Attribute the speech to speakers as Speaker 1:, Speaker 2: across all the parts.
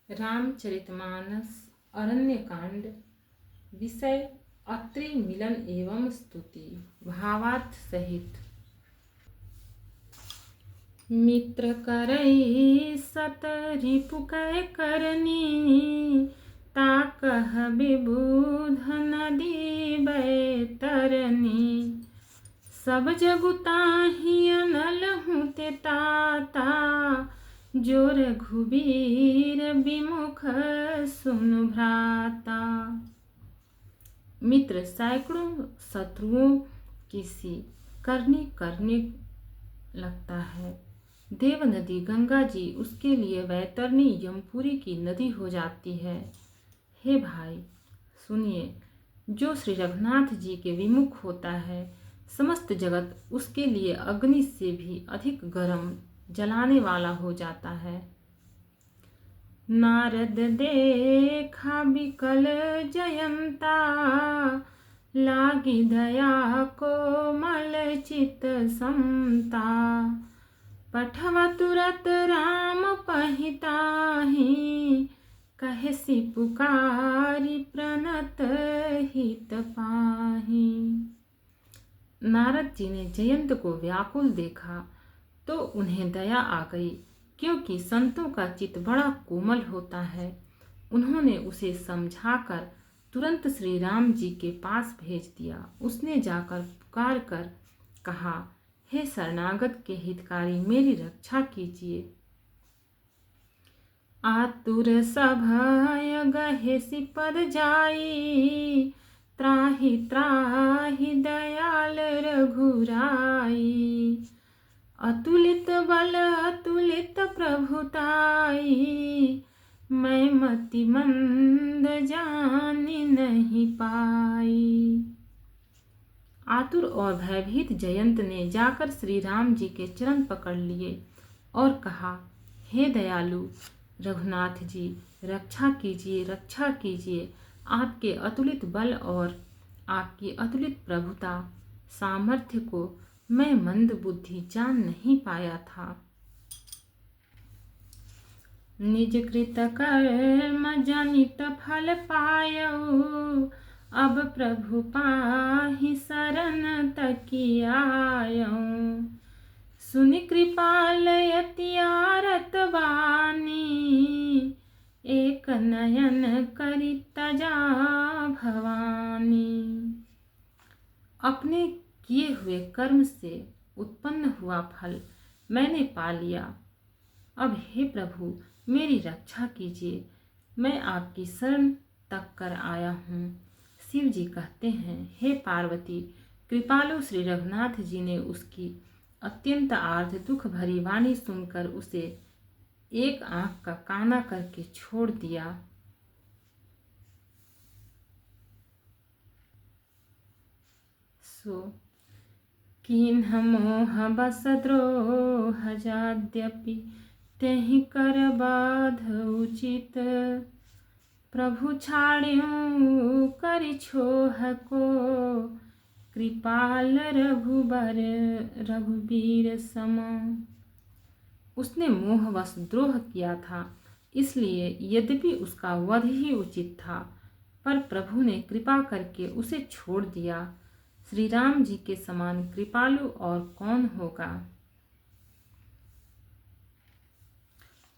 Speaker 1: रामचरितमानस अरण्यकांड। विषय अत्रि मिलन एवं स्तुति। भावार्थ सहित। मित्र करई सत रिपु कै करनी, ताकह विबुध नदी बैतरनी। सब जगु ताहि अनल हूँ ते ताता, जो रघुबीर विमुख सुन भ्राता। मित्र सैकड़ों शत्रुओं की सी करनी करने लगता है। देव नदी गंगा जी उसके लिए वैतरणी यमपुरी की नदी हो जाती है। हे भाई सुनिए, जो श्री रघुनाथ जी के विमुख होता है, समस्त जगत उसके लिए अग्नि से भी अधिक गर्म जलाने वाला हो जाता है। नारद देखा बिकल जयंता, लागी दया को मल चित समता। पठवा तुरत राम पहिताहि, कहसी पुकारी प्रणत हित पाहि। नारद जी ने जयंत को व्याकुल देखा तो उन्हें दया आ गई, क्योंकि संतों का चित्त बड़ा कोमल होता है। उन्होंने उसे समझाकर तुरंत श्री राम जी के पास भेज दिया। उसने जाकर पुकार कर कहा, हे शरणागत के हितकारी, मेरी रक्षा कीजिए। आतुर सभय गहेसी पद जाई, त्राहि त्राहि दयाल रघुराई। अतुलित बल अतुलित प्रभुताई, मैं मति मंद जानी नहीं पाई। आतुर और भयभीत जयंत ने जाकर श्री राम जी के चरण पकड़ लिए और कहा, हे दयालु रघुनाथ जी, रक्षा कीजिए, रक्षा कीजिए। आपके अतुलित बल और आपकी अतुलित प्रभुता सामर्थ्य को मैं मंद बुद्धि जान नहीं पाया था। निज कृत कर्म जनित फल पायऊ, अब प्रभु पाहि शरण तकियायऊ। सुनि कृपाल यति आरत वानी, एक नयन करि तजा भवानी। अपने किए हुए कर्म से उत्पन्न हुआ फल मैंने पा लिया। अब हे प्रभु मेरी रक्षा कीजिए, मैं आपकी शरण तक कर आया हूँ। शिव जी कहते हैं, हे पार्वती, कृपालु श्री रघुनाथ जी ने उसकी अत्यंत आर्द्र दुख भरी वाणी सुनकर उसे एक आंख का काना करके छोड़ दिया। सो किन्ह मोह बस द्रोह जाद्यपि, तेहि कर बाध उचित। प्रभु छाड़ियों करि छोह को, कृपाल रघुबीर सम। उसने मोहवश द्रोह किया था, इसलिए यद्यपि उसका वध ही उचित था, पर प्रभु ने कृपा करके उसे छोड़ दिया। श्री राम जी के समान कृपालु और कौन होगा।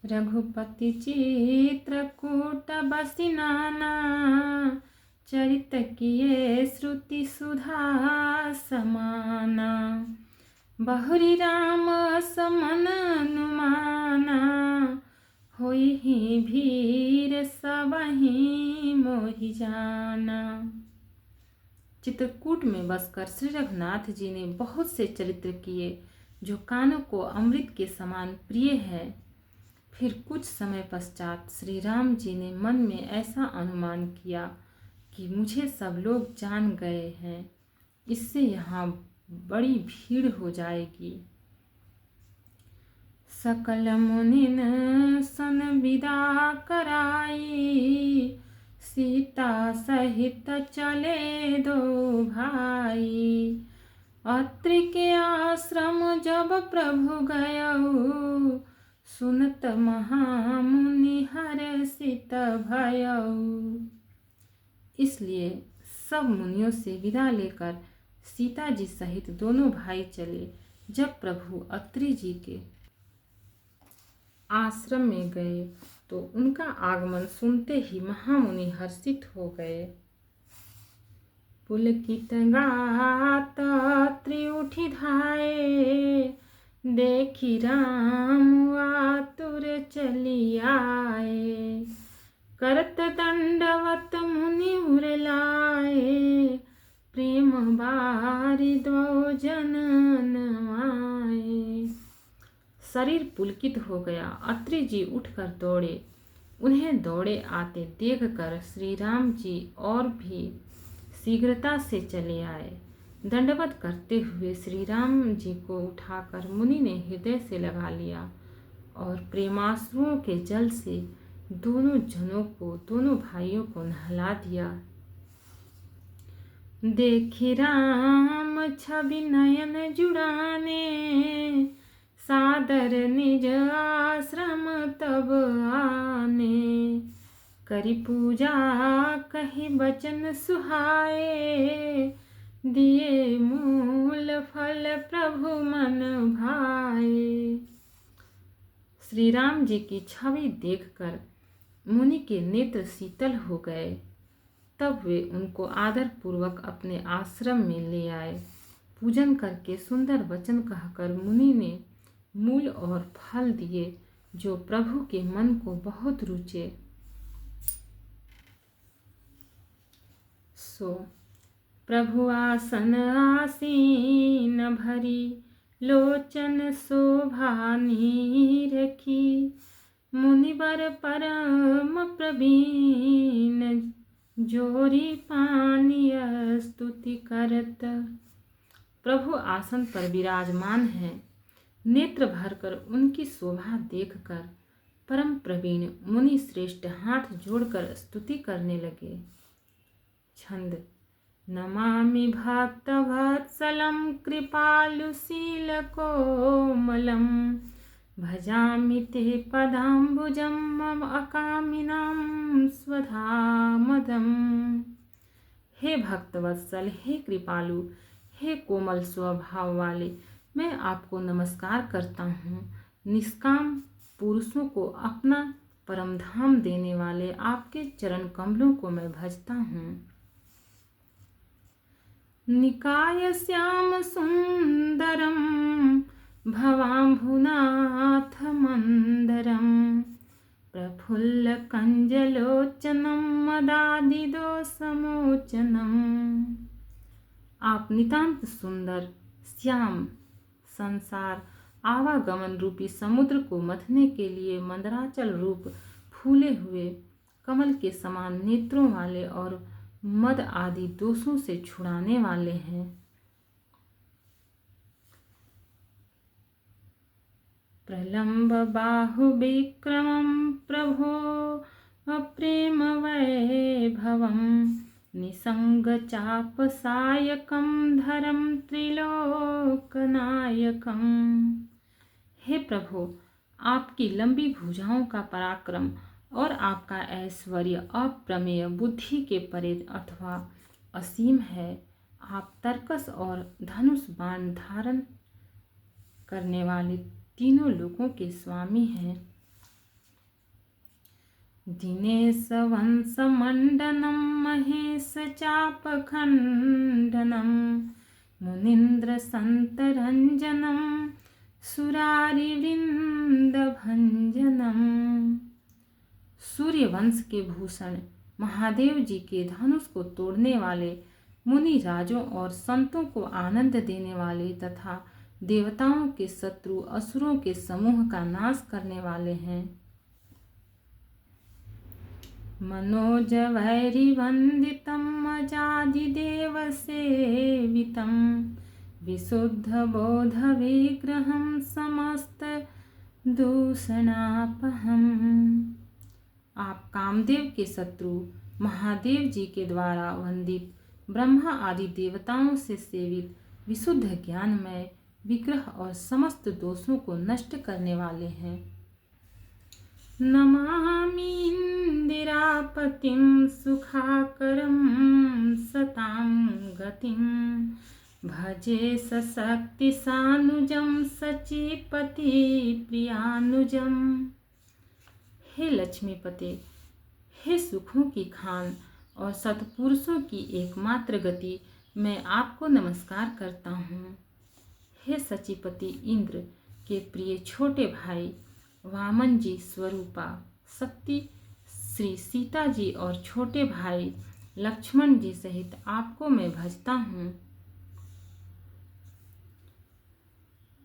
Speaker 1: रघुपति चित्रकूट बसी नाना, चरित किए श्रुति सुधा समाना। बहुरी राम समन अनुमाना, होई ही भीर सबहि मोहि जाना। चित्रकूट में बसकर श्री रघुनाथ जी ने बहुत से चरित्र किए जो कानों को अमृत के समान प्रिय है। फिर कुछ समय पश्चात श्री राम जी ने मन में ऐसा अनुमान किया कि मुझे सब लोग जान गए हैं, इससे यहाँ बड़ी भीड़ हो जाएगी। सकल मुनिन सन विदा कराई, सीता सहित चले दो भाई। अत्रि के आश्रम जब प्रभु गयऊ, सुनत महामुनि हरषि पुलकित भयऊ। इसलिए सब मुनियों से विदा लेकर सीता जी सहित दोनों भाई चले। जब प्रभु अत्रि जी के आश्रम में गए तो उनका आगमन सुनते ही महामुनि हर्षित हो गए। पुलकित गात अत्रि उठि धाये, देखी राम आतुर चली आए। करत दंडवत मुनि उरलाए, प्रेम बारि दो जनन आए। शरीर पुलकित हो गया। अत्रि जी उठकर दौड़े। उन्हें दौड़े आते देखकर श्री राम जी और भी शीघ्रता से चले आए। दंडवत करते हुए श्री राम जी को उठाकर मुनि ने हृदय से लगा लिया और प्रेमाश्रुओं के जल से दोनों भाइयों को नहला दिया। देखी राम छवि नयन जुड़ाने, सादर निज आश्रम तब आने। करी पूजा कही बचन सुहाए, दिए मूल फल प्रभु मन भाए। श्री राम जी की छवि देखकर मुनि के नेत्र शीतल हो गए। तब वे उनको आदर पूर्वक अपने आश्रम में ले आए। पूजन करके सुंदर वचन कहकर मुनि ने मूल और फल दिए जो प्रभु के मन को बहुत रुचे। सो प्रभु आसन आसीन भरी, लोचन शोभा निरखी। मुनिवर परम प्रवीण, जोरी पानी स्तुति करत। प्रभु आसन पर विराजमान हैं। नेत्र भरकर उनकी शोभा देखकर परम प्रवीण मुनि श्रेष्ठ हाथ जोड़कर स्तुति करने लगे। छंद। नमामि भक्तवत्सलं कृपालुशील कोमलं, भजामि ते पदाम्बुजं मम अकामिनां स्वधामदम्। हे भक्तवत्सल, हे कृपालु, हे कोमल स्वभाव वाले, मैं आपको नमस्कार करता हूँ। निष्काम पुरुषों को अपना परम धाम देने वाले आपके चरण कमलों को मैं भजता हूँ। निकाय श्याम सुंदरम, भवाम्भुनाथ मंदरम। प्रफुल्ल कंजलोचनम, मदादि दोषमोचनम। आप नितांत सुंदर, श्याम, संसार आवागमन रूपी समुद्र को मथने के लिए मंदराचल रूप फूले हुए कमल के समान नेत्रों वाले और मद आदि दोषों से छुड़ाने वाले हैं। प्रलंब बाहु विक्रमं प्रभो, अप्रेम वैभवं। निसंग चाप सायकं, धरम त्रिलोकनायकं। हे प्रभु, आपकी लंबी भुजाओं का पराक्रम और आपका ऐश्वर्य अप्रमेय, बुद्धि के परे अथवा असीम है। आप तरकस और धनुष बाण धारण करने वाले तीनों लोकों के स्वामी हैं। दिनेश वंश मंडनम, महेश चाप खंडनम। मुनीन्द्र संत रंजनम, सुरारि वृंद भंजनम। सूर्य वंश के भूषण महादेव जी के धनुष को तोड़ने वाले, मुनि राजों और संतों को आनंद देने वाले तथा देवताओं के शत्रु असुरों के समूह का नाश करने वाले हैं। मनोज वैरी वंदितम, अजादिदेव सेवितम। विशुद्ध बोध विग्रहम, समस्त दूषणापहम। आप कामदेव के शत्रु महादेव जी के द्वारा वंदित, ब्रह्मा आदि देवताओं से सेवित, विशुद्ध ज्ञानमय विग्रह और समस्त दोषों को नष्ट करने वाले हैं। नमामि इंदिराग्रम पतिं सुखाकरं सतां गतिं भजे सशक्ति सानुजं सचीपति प्रियानुजं। हे लक्ष्मीपते, हे सुखों की खान और सत्पुरुषों की एकमात्र गति, मैं आपको नमस्कार करता हूँ। हे सचीपति इंद्र के प्रिय छोटे भाई वामन जी स्वरूपा शक्ति श्री सीता जी और छोटे भाई लक्ष्मण जी सहित आपको मैं भजता हूँ।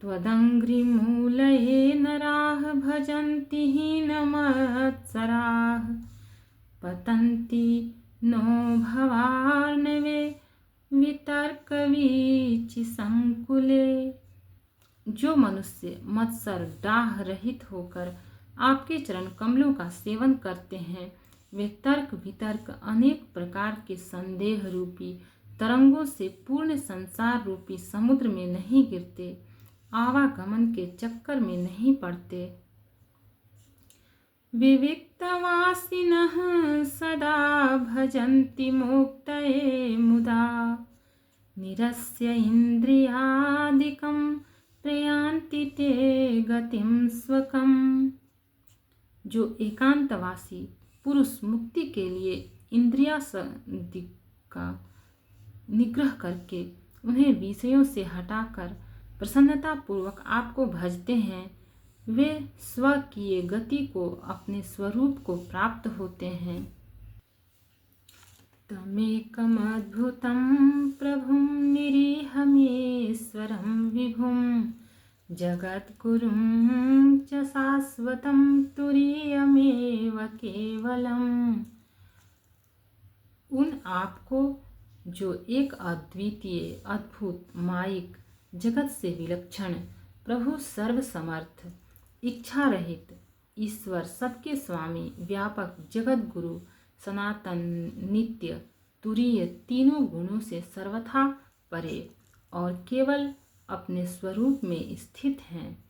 Speaker 1: त्वदङ्घ्रिमूलये नराः भजन्ति हीनमत्सराः पतन्ति नो भवार्णवे वितर्कवीचिसंकुले। जो मनुष्य मत्सर डाह रहित होकर आपके चरण कमलों का सेवन करते हैं, वे तर्क वितर्क अनेक प्रकार के संदेह रूपी तरंगों से पूर्ण संसार रूपी समुद्र में नहीं गिरते, आवागमन के चक्कर में नहीं पड़ते। विविक्तवासिनः सदा भजन्ति मुक्तये मुदा निरस्य इन्द्रियादिकं प्रयान्ति ते गतिं स्वकं। जो एकांतवासी पुरुष मुक्ति के लिए इंद्रियादि का निग्रह करके उन्हें विषयों से हटाकर प्रसन्नता पूर्वक आपको भजते हैं, वे स्वकीय गति को अपने स्वरूप को प्राप्त होते हैं। तमेकमद्भुतं प्रभुं निरीहमेश्वरं विभुं जगद्गुरुं च शाश्वतं तुरीयमेव केवलम्। उन आपको जो एक अद्वितीय अद्भुत मायिक जगत से विलक्षण प्रभु सर्वसमर्थ इच्छा रहित ईश्वर सबके स्वामी व्यापक जगत गुरु सनातन नित्य तुरीय तीनों गुणों से सर्वथा परे और केवल अपने स्वरूप में स्थित हैं।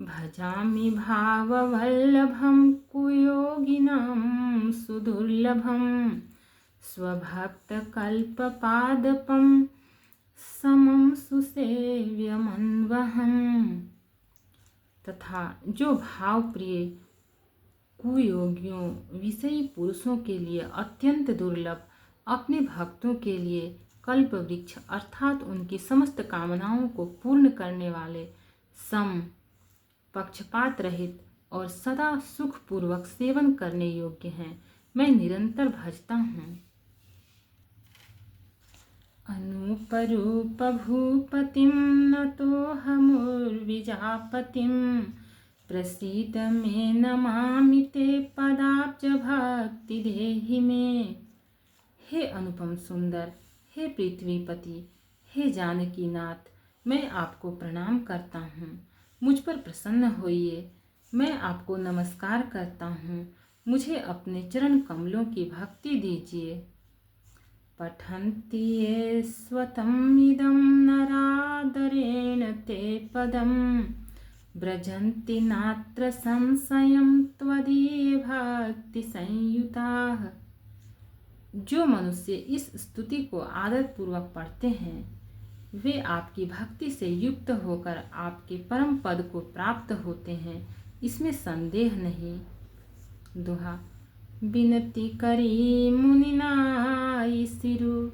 Speaker 1: भजामि भाववल्लभं कुयोगिनं सुदुर्लभं स्वभक्तकल्पपादपं समं सुसेव्यमन्वहम्। तथा जो भाव प्रिय कुयोगियों विषयी पुरुषों के लिए अत्यंत दुर्लभ, अपने भक्तों के लिए कल्प वृक्ष अर्थात उनकी समस्त कामनाओं को पूर्ण करने वाले सम पक्षपात रहित और सदा सुखपूर्वक सेवन करने योग्य हैं, मैं निरंतर भजता हूँ। अनूपरूप भूपतिं नतोऽहमुर्विजापतिं प्रसीद मे नमामि ते पदाब्ज भक्ति देहि मे। हे अनुपम सुंदर, हे पृथ्वीपति, हे जानकी नाथ, मैं आपको प्रणाम करता हूँ। मुझ पर प्रसन्न होइए, मैं आपको नमस्कार करता हूँ। मुझे अपने चरण कमलों की भक्ति दीजिए। पठन्ति ये स्वतम् इदं नरादरेण ते पदं व्रजन्ति नात्र संशयं त्वदीय भक्ति संयुताः। जो मनुष्य इस स्तुति को आदर पूर्वक पढ़ते हैं, वे आपकी भक्ति से युक्त होकर आपके परम पद को प्राप्त होते हैं, इसमें संदेह नहीं। दोहा। बिनती करी मुनिनाई सिरु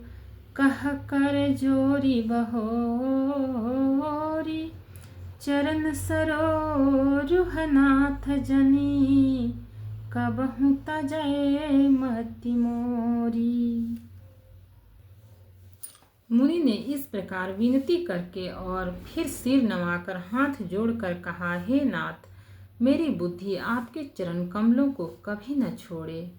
Speaker 1: कह कर जोरी बहोरी चरण सरोरुहनाथ जनी कबहु तजय मति मोरी। मुनि ने इस प्रकार विनती करके और फिर सिर नवाकर हाथ जोड़कर कहा, हे नाथ, मेरी बुद्धि आपके चरण कमलों को कभी न छोड़े।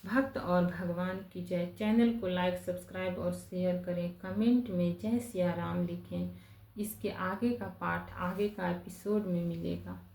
Speaker 1: भक्त और भगवान की जय। चैनल को लाइक, सब्सक्राइब और शेयर करें। कमेंट में जय सिया राम लिखें। इसके आगे का पाठ आगे का एपिसोड में मिलेगा।